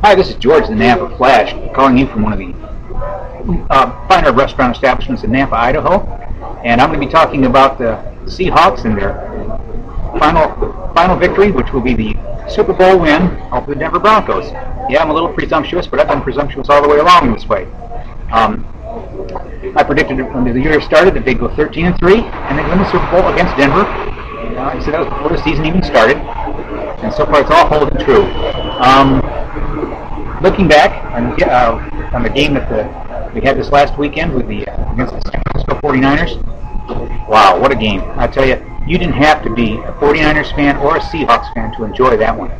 Hi, this is George, the Nampa Flash, calling you from one of the finer restaurant establishments in Nampa, Idaho. And I'm going to be talking about the Seahawks and their final victory, which will be the Super Bowl win over the Denver Broncos. Yeah, I'm a little presumptuous, but I've been presumptuous all the way along this way. I predicted when the year started that they'd go 13-3 and they'd win the Super Bowl against Denver. I said that was before the season even started, and so far it's all holding true. Looking back on the game that we had this last weekend with against the San Francisco 49ers, wow, what a game. I tell you, you didn't have to be a 49ers fan or a Seahawks fan to enjoy that one.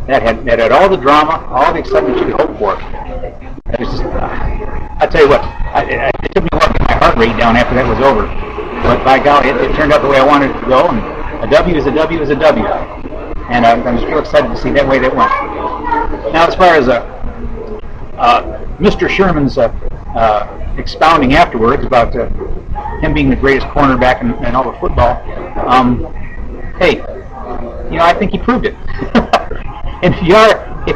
That had all the drama, all the excitement you could hope for. It was just, I tell you what, it took me a while to get my heart rate down after that was over. But by golly, it turned out the way I wanted it to go, and a W is a W is a W. And I'm just real excited to see that way that went. Now, as far as Mr. Sherman's expounding afterwards about him being the greatest cornerback in all of football, hey, I think he proved it. And if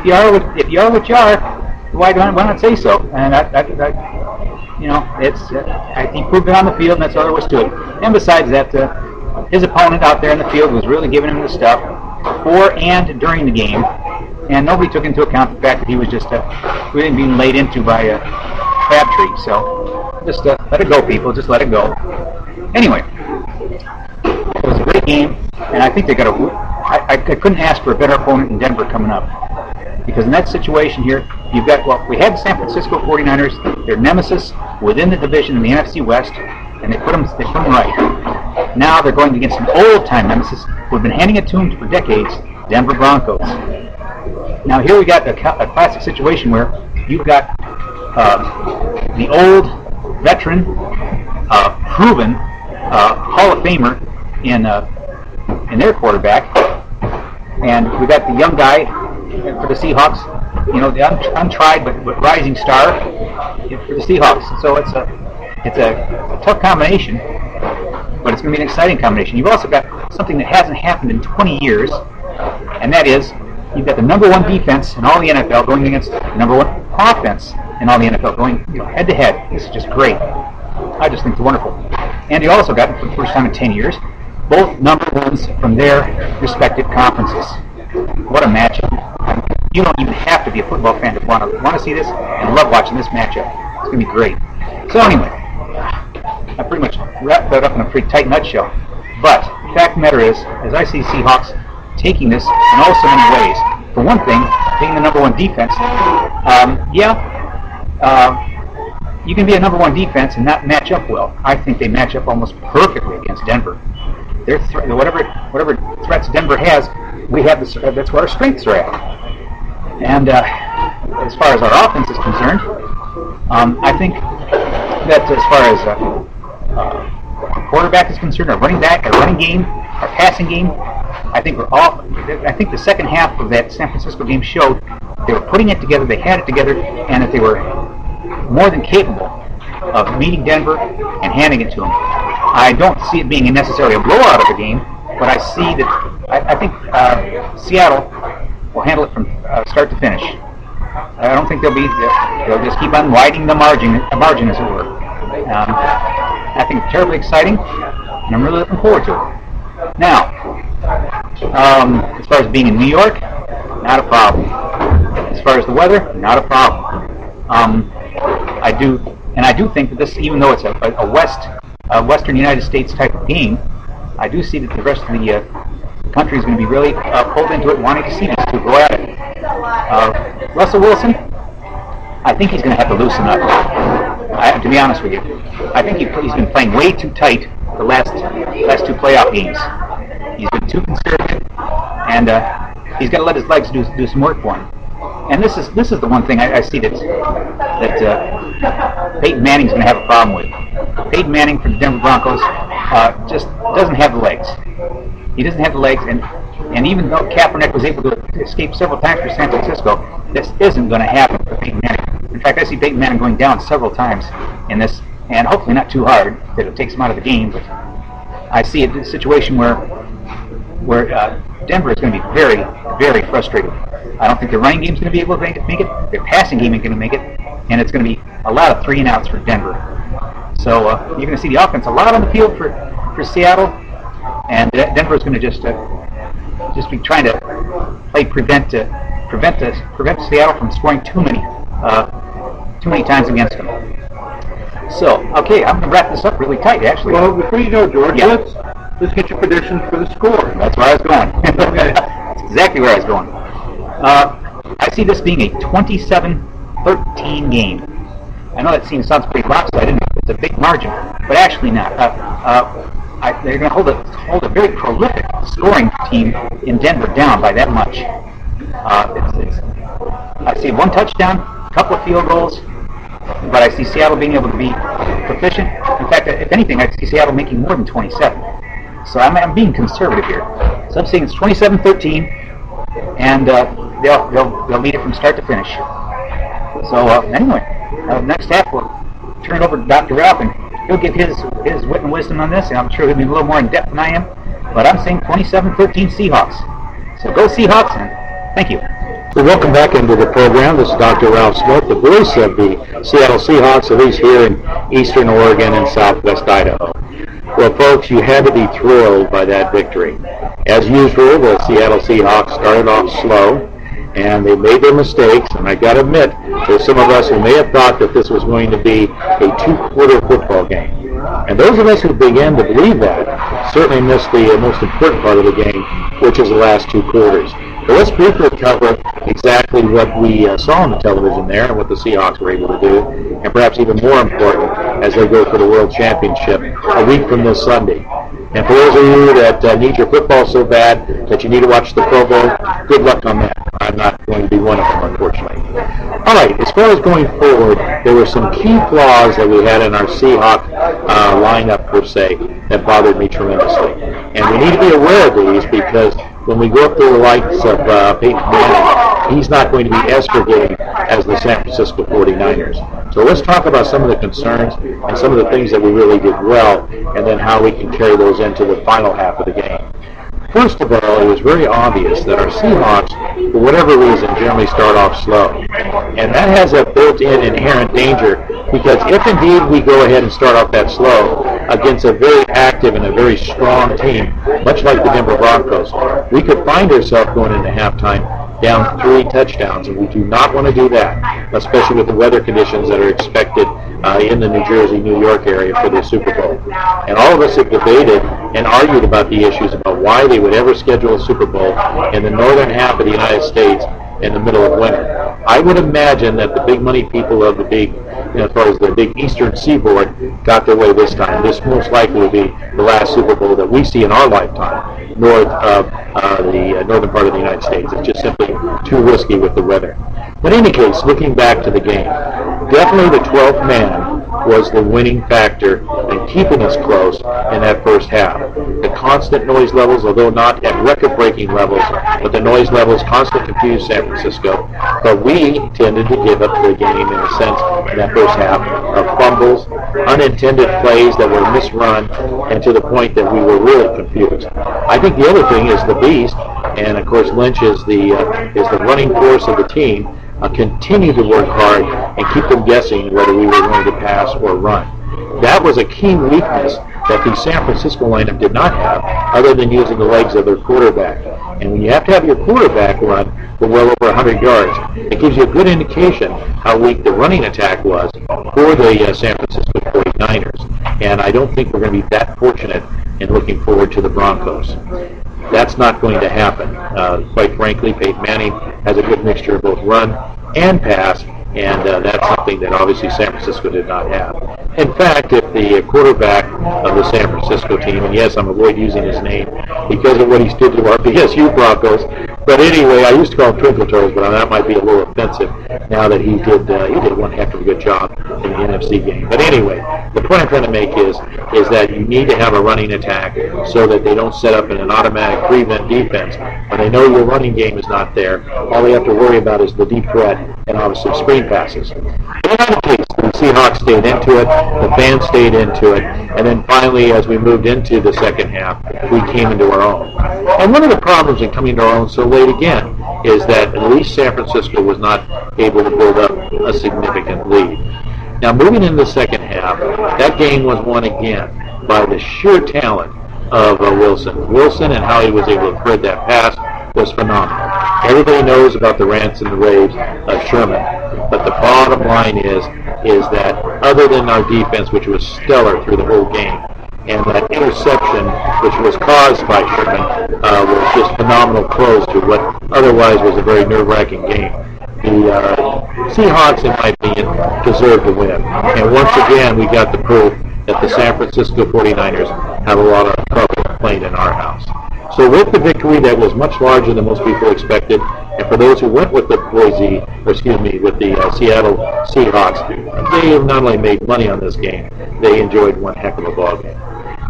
you are what you are, why not say so? And I think he proved it on the field, and that's all there was to it. And besides that, his opponent out there in the field was really giving him the stuff before and during the game, and nobody took into account the fact that he was just really being laid into by a Crabtree. So just let it go, people. Just let it go. Anyway, it was a great game, and I think they got I couldn't ask for a better opponent in Denver coming up. Because in that situation here, you've got, we had the San Francisco 49ers, their nemesis within the division in the NFC West, and they put them right. Now they're going against an old-time nemesis who have been handing it to them for decades, Denver Broncos. Now here we got a classic situation where you've got the old, veteran, proven Hall of Famer in their quarterback, and we've got the young guy for the Seahawks, the untried but rising star for the Seahawks. So it's a tough combination, but it's going to be an exciting combination. You've also got something that hasn't happened in 20 years, and that is you've got the number one defense in all the NFL going against the number one offense in all the NFL going head to head. This is just great. I just think it's wonderful. And you also got, for the first time in 10 years, both number ones from their respective conferences. What a matchup. You don't even have to be a football fan to want to see this and love watching this matchup. It's going to be great. So anyway, I pretty much wrapped that up in a pretty tight nutshell. But the fact of the matter is, as I see Seahawks taking this in all so many ways, for one thing, taking the number one defense, you can be a number one defense and not match up well. I think they match up almost perfectly against Denver. Whatever threats Denver has, we have that's where our strengths are at. And as far as our offense is concerned, I think that as far as quarterback is concerned, our running game, our passing game, I think the second half of that San Francisco game showed they were putting it together, they had it together, and that they were more than capable of meeting Denver and handing it to them. I don't see it being necessarily a blowout of a game, but I see that I think Seattle will handle it from start to finish. I don't think they'll just keep on widening the margin as it were. I think it's terribly exciting, and I'm really looking forward to it. Now, as far as being in New York, not a problem. As far as the weather, not a problem. I do think that this, even though it's a Western United States type of game, I do see that the rest of the country is going to be really pulled into it, wanting to see these two go at it. Russell Wilson, I think he's going to have to loosen up. To be honest with you, I think he's been playing way too tight the last two playoff games. He's been too conservative, and he's got to let his legs do some work for him. And this is the one thing I see that Peyton Manning's going to have a problem with. Peyton Manning for the Denver Broncos just doesn't have the legs. He doesn't have the legs, and even though Kaepernick was able to escape several times for San Francisco, this isn't going to happen for Peyton Manning. In fact, I see Peyton Manning going down several times in this, and hopefully not too hard that it takes him out of the game. But I see a situation where Denver is going to be very, very frustrated. I don't think the running game's going to be able to make it. Their passing game ain't going to make it, and it's going to be a lot of 3-and-outs for Denver. So you're going to see the offense a lot on the field for Seattle, and Denver is going to just be trying to prevent Seattle from scoring too many times against them. So, okay, I'm going to wrap this up really tight, actually. Well, before you go, George, let's get your predictions for the score. That's where I was going. That's exactly where I was going. I see this being a 27-13 game. I know that sounds pretty lopsided. It's a big margin, but actually not. They're going to hold a very prolific scoring team in Denver down by that much. I see one touchdown, a couple of field goals, but I see Seattle being able to be proficient. In fact, if anything, I see Seattle making more than 27. So I'm being conservative here. So I'm saying it's 27-13, and they'll lead it from start to finish. So anyway, next half we'll turn it over to Dr. Ralph, and he'll give his wit and wisdom on this, and I'm sure he'll be a little more in depth than I am. But I'm saying 27-13 Seahawks. So go Seahawks, and thank you. Well, welcome back into the program. This is Dr. Ralph Smith, the voice of the Seattle Seahawks, at least here in eastern Oregon and southwest Idaho. Well, folks, you had to be thrilled by that victory. As usual, the Seattle Seahawks started off slow, and they made their mistakes, and I got to admit, there's some of us who may have thought that this was going to be a 2-quarter football game. And those of us who began to believe that certainly missed the most important part of the game, which is the last 2 quarters. But let's briefly cover exactly what we saw on the television there and what the Seahawks were able to do, and perhaps even more important as they go for the World Championship a week from this Sunday. And for those of you that need your football so bad that you need to watch the Pro Bowl, good luck on that. I'm not going to be one of them, unfortunately. All right, as far as going forward, there were some key flaws that we had in our Seahawk lineup, per se, that bothered me tremendously. And we need to be aware of these because when we go up to the likes of Peyton Manning, he's not going to be as forgiving as the San Francisco 49ers. So let's talk about some of the concerns and some of the things that we really did well, and then how we can carry those into the final half of the game. First of all, it was very obvious that our Seahawks, for whatever reason, generally start off slow. And that has a built-in inherent danger, because if indeed we go ahead and start off that slow against a very active and a very strong team, much like the Denver Broncos, we could find ourselves going into halftime down 3 touchdowns, and we do not want to do that, especially with the weather conditions that are expected in the New Jersey, New York area for the Super Bowl. And all of us have debated and argued about the issues about why they would ever schedule a Super Bowl in the northern half of the United States in the middle of winter. I would imagine that the big money people of the big, as far as the big eastern seaboard, got their way this time. This most likely will be the last Super Bowl that we see in our lifetime north of the northern part of the United States. It's just simply too risky with the weather. But in any case, looking back to the game, definitely the 12th man was the winning factor in keeping us close in that first half. The constant noise levels, although not at record-breaking levels, but the noise levels constantly confused San Francisco. But we tended to give up the game in a sense in that first half of fumbles, unintended plays that were misrun, and to the point that we were really confused. I think the other thing is the beast, and of course Lynch is the running force of the team. Continue to work hard and keep them guessing whether we were going to pass or run. That was a key weakness that the San Francisco lineup did not have, other than using the legs of their quarterback. And when you have to have your quarterback run for well over 100 yards, it gives you a good indication how weak the running attack was for the San Francisco 49ers. And I don't think we're going to be that fortunate in looking forward to the Broncos. That's not going to happen. Quite frankly, Peyton Manning has a good mixture of both run and pass, and that's something that obviously San Francisco did not have. In fact, if the quarterback of the San Francisco team, and yes, I'm avoiding using his name because of what he did to our BSU Broncos, but anyway, I used to call him Twinkle Toes, but that might be a little offensive now that he did one heck of a good job in the NFC game. But anyway, the point I'm trying to make is that you need to have a running attack so that they don't set up in an automatic prevent defense. When they know your running game is not there, all they have to worry about is the deep threat and obviously screen passes. In any case, the Seahawks stayed into it, the fans stayed into it, and then finally, as we moved into the second half, we came into our own. And one of the problems in coming to our own so late again is that at least San Francisco was not able to build up a significant lead. Now, moving into the second half, that game was won again by the sheer talent of Wilson. Wilson and how he was able to thread that pass was phenomenal. Everybody knows about the rants and the raves of Sherman, but the bottom line is that other than our defense, which was stellar through the whole game, and that interception, which was caused by Sherman, was just phenomenal close to what otherwise was a very nerve-wracking game. The Seahawks, in my opinion, deserved to win. And once again, we got the proof that the San Francisco 49ers have a lot of trouble playing in our house. So with the victory that was much larger than most people expected, and for those who went with the Seattle Seahawks, they have not only made money on this game, they enjoyed one heck of a ball game.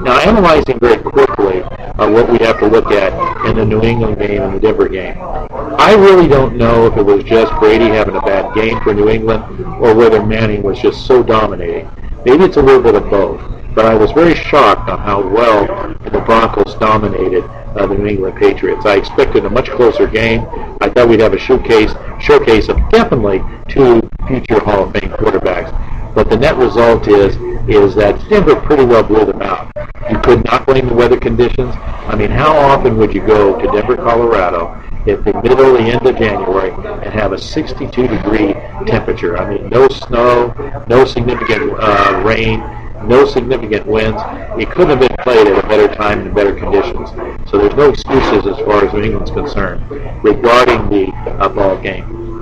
Now, analyzing very quickly what we have to look at in the New England game and the Denver game, I really don't know if it was just Brady having a bad game for New England or whether Manning was just so dominating. Maybe it's a little bit of both, but I was very shocked on how well the Broncos dominated the New England Patriots. I expected a much closer game. I thought we'd have a showcase of definitely two future Hall of Fame quarterbacks. But the net result is that Denver pretty well blew them out. You could not blame the weather conditions. I mean, how often would you go to Denver, Colorado at the middle, the end of January and have a 62-degree temperature? I mean, no snow, no significant rain, no significant winds. It couldn't have been played at a better time and better conditions. So there's no excuses as far as New England's concerned regarding the ball game.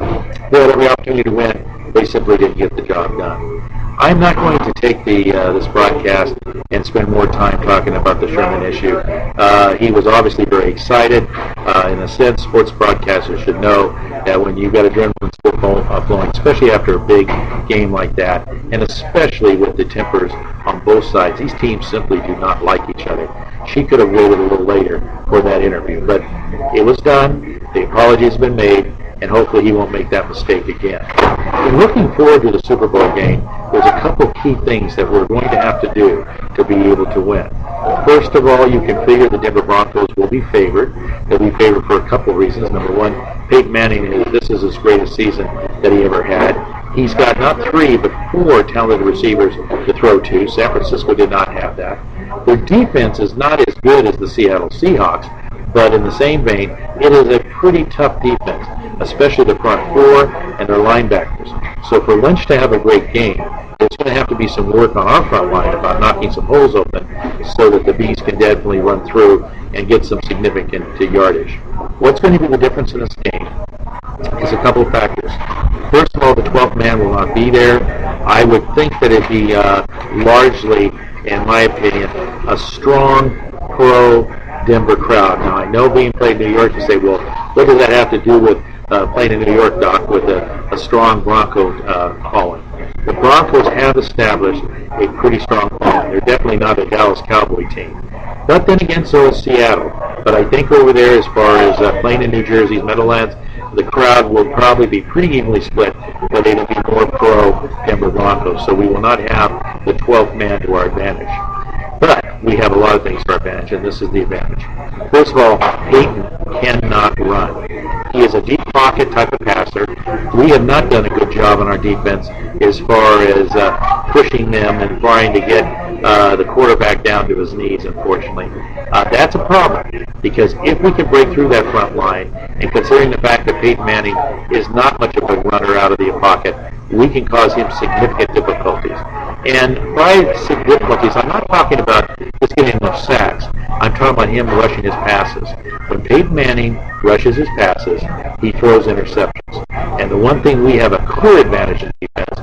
They had every opportunity to win. They simply didn't get the job done. I'm not going to take this broadcast and spend more time talking about the Sherman issue. He was obviously very excited. In a sense, sports broadcasters should know that when you've got adrenaline still flowing, especially after a big game like that, and especially with the tempers on both sides, these teams simply do not like each other. She could have waited a little later for that interview, but it was done. The apology has been made, and hopefully he won't make that mistake again. In looking forward to the Super Bowl game, there's a couple key things that we're going to have to do to be able to win. First of all, you can figure the Denver Broncos will be favored. They'll be favored for a couple reasons. Number one, Peyton Manning, this is his greatest season that he ever had. He's got not 3, but 4 talented receivers to throw to. San Francisco did not have that. Their defense is not as good as the Seattle Seahawks, but in the same vein, it is a pretty tough defense, especially the front 4 and their linebackers. So for Lynch to have a great game, there's going to have to be some work on our front line about knocking some holes open so that the Bees can definitely run through and get some significant yardage. What's going to be the difference in this game is a couple of factors. First of all, the 12th man will not be there. I would think that it'd be largely, in my opinion, a strong pro-Denver crowd. Now, I know being played in New York, you say, well, what does that have to do with playing in New York, Doc, with a strong Bronco calling? The Broncos have established a pretty strong following. They're definitely not a Dallas Cowboy team. But then again, so is Seattle. But I think over there, as far as playing in New Jersey's Meadowlands, the crowd will probably be pretty evenly split, but it'll be more pro-Denver Broncos. So we will not have the 12th man to our advantage. But we have a lot of things to our advantage, and this is the advantage. First of all, Peyton cannot run. He is a deep pocket type of passer. We have not done a good job on our defense as far as pushing them and trying to get the quarterback down to his knees, unfortunately. That's a problem, because if we can break through that front line, and considering the fact that Peyton Manning is not much of a runner out of the pocket, we can cause him significant difficulties. And by difficulties, I'm not talking about just getting enough sacks. I'm talking about him rushing his passes. When Peyton Manning rushes his passes, he throws interceptions. And the one thing we have a clear advantage in defense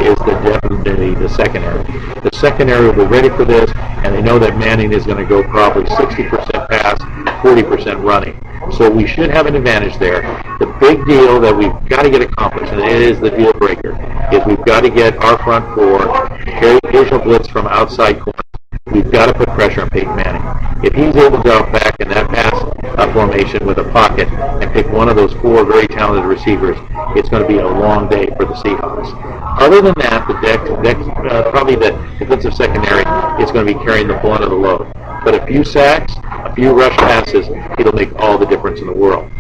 is definitely the secondary. The secondary will be ready for this, and they know that Manning is going to go probably 60% pass, 40% running. So we should have an advantage there. The big deal that we've got to get accomplished, and it is the deal breaker, is we've got to get our front 4, carry occasional blitz from outside corners. We've got to put pressure on Peyton Manning. If he's able to go back in that pass formation with a pocket and pick one of those 4 very talented receivers, it's going to be a long day for the Seahawks. Other than that, probably the defensive secondary is going to be carrying the brunt of the load. But a few sacks, a few rush passes, it'll make all the difference in the world.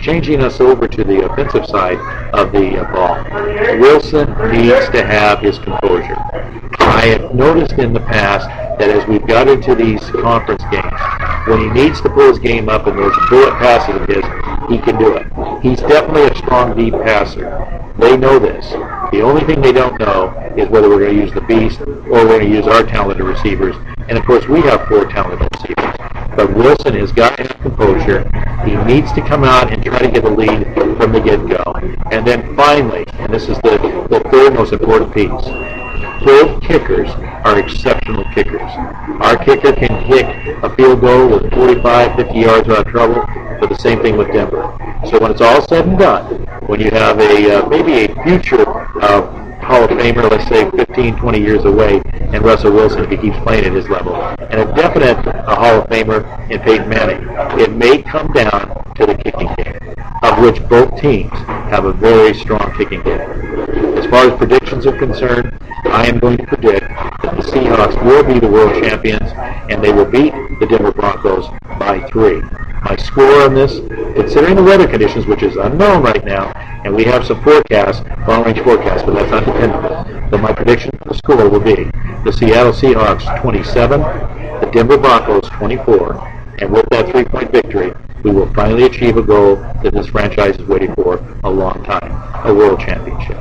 changing us over to the offensive side of the ball, Wilson needs to have his composure. I have noticed in the past that as we've got into these conference games, when he needs to pull his game up and those bullet passes of his, he can do it. He's definitely a strong, deep passer. They know this. The only thing they don't know is whether we're going to use the beast or we're going to use our talented receivers. And of course, we have 4 talented receivers. But Wilson has got to have composure. He needs to come out and try to get a lead from the get-go. And then finally, and this is the third most important piece, both kickers are exceptional kickers. Our kicker can kick a field goal with 45, 50 yards without trouble, but the same thing with Denver. So when it's all said and done, when you have maybe a future Hall of Famer, let's say 15, 20 years away, and Russell Wilson, if he keeps playing at his level, and a definite Hall of Famer in Peyton Manning, it may come down to the kicking game, of which both teams have a very strong kicking game. As far as predictions are concerned, I am going to predict that the Seahawks will be the world champions, and they will beat the Denver Broncos by 3. My score on this, considering the weather conditions, which is unknown right now, and we have some forecasts, long-range forecasts, but that's not dependable. But my prediction for the score will be the Seattle Seahawks 27, the Denver Broncos 24, and with that 3-point victory, we will finally achieve a goal that this franchise has waited for a long time, a world championship.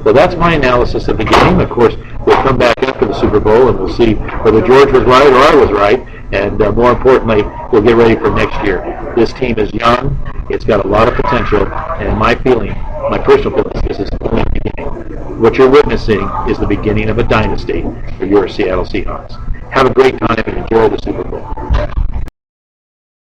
Well, that's my analysis of the game. Of course, we'll come back after the Super Bowl and we'll see whether George was right or I was right. And more importantly, we'll get ready for next year. This team is young. It's got a lot of potential. And my personal feeling is this is only the beginning. What you're witnessing is the beginning of a dynasty for your Seattle Seahawks. Have a great time and enjoy the Super Bowl.